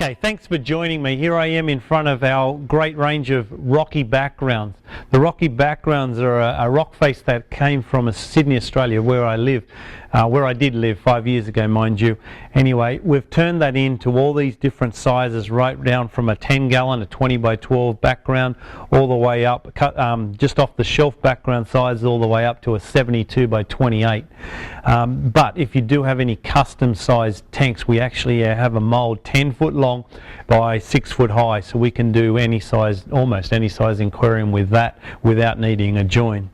Okay, thanks for joining me. Here I am in front of our great range of rocky backgrounds. The rocky backgrounds are a rock face that came from Sydney, Australia, where I live, where I did live 5 years ago, mind you. Anyway, we've turned that into all these different sizes, right down from a 10-gallon, a 20 by 12 background, all the way up, just off the shelf background size, all the way up to a 72 by 28. But if you do have any custom sized tanks, we actually have a mold 10 foot long by 6 foot high, so we can do any size, almost any size aquarium with that without needing a join.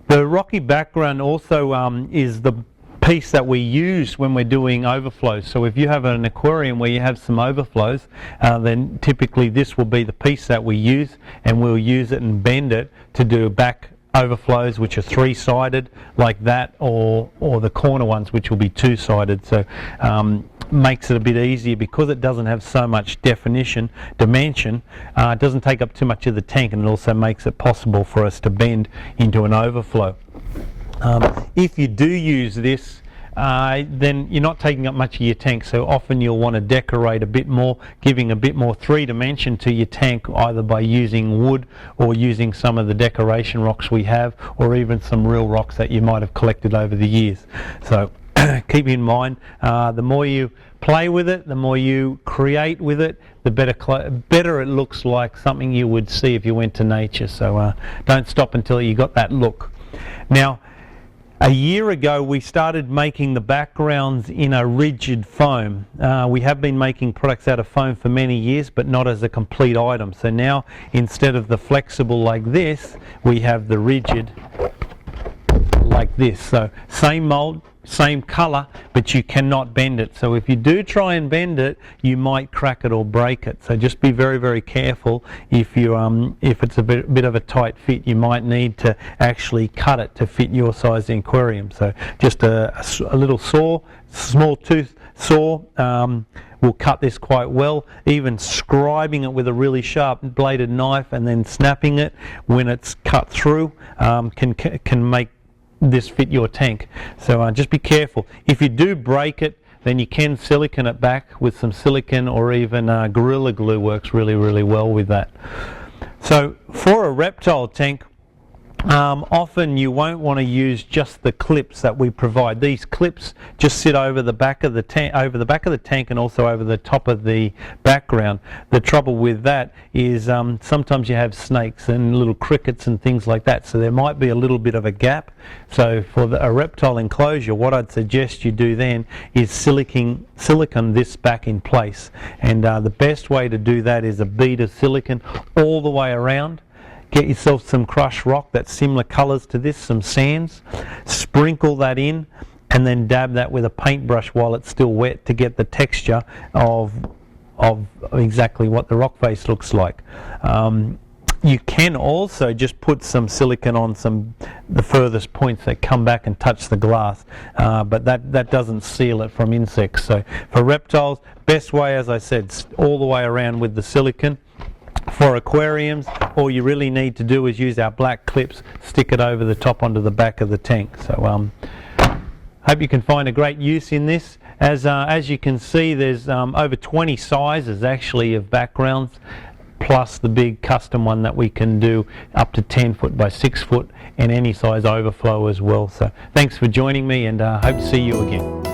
The rocky background also is the piece that we use when we're doing overflows. So if you have an aquarium where you have some overflows, then typically this will be the piece that we use, and we'll use it and bend it to do back overflows, which are three-sided like that, or the corner ones, which will be two-sided. So makes it a bit easier because it doesn't have so much dimension. It doesn't take up too much of the tank, and it also makes it possible for us to bend into an overflow. If you do use this, then you're not taking up much of your tank, so often you'll want to decorate a bit more, giving a bit more three-dimension to your tank, either by using wood or using some of the decoration rocks we have, or even some real rocks that you might have collected over the years. So keep in mind, the more you play with it, the more you create with it, the better it looks like something you would see if you went to nature. So don't stop until you got that look. Now, a year ago we started making the backgrounds in a rigid foam. We have been making products out of foam for many years, but not as a complete item. So now, instead of the flexible like this, we have the rigid like this. So same mold, same color, but you cannot bend it. So if you do try and bend it, you might crack it or break it. So just be very, very careful. If it's a bit of a tight fit, you might need to actually cut it to fit your size aquarium. So just a little saw, small tooth saw, will cut this quite well. Even scribing it with a really sharp bladed knife and then snapping it when it's cut through can make this fit your tank. So just be careful. If you do break it, then you can silicone it back with some silicone, or even Gorilla Glue works really, really well with that. So for a reptile tank, often you won't want to use just the clips that we provide. These clips just sit over the back of the tank, and also over the top of the background. The trouble with that is sometimes you have snakes and little crickets and things like that, so there might be a little bit of a gap. So for a reptile enclosure, what I'd suggest you do then is silicone this back in place, and the best way to do that is a bead of silicone all the way around. Get yourself some crushed rock that's similar colours to this, some sands, sprinkle that in, and then dab that with a paintbrush while it's still wet to get the texture of exactly what the rock face looks like. You can also just put some silicone on the furthest points that come back and touch the glass, but that doesn't seal it from insects. So for reptiles, best way, as I said, all the way around with the silicone. For aquariums, all you really need to do is use our black clips, stick it over the top onto the back of the tank. So hope you can find a great use in this. As you can see, there's over 20 sizes actually of backgrounds, plus the big custom one that we can do up to 10 foot by 6 foot, and any size overflow as well. So thanks for joining me, and hope to see you again.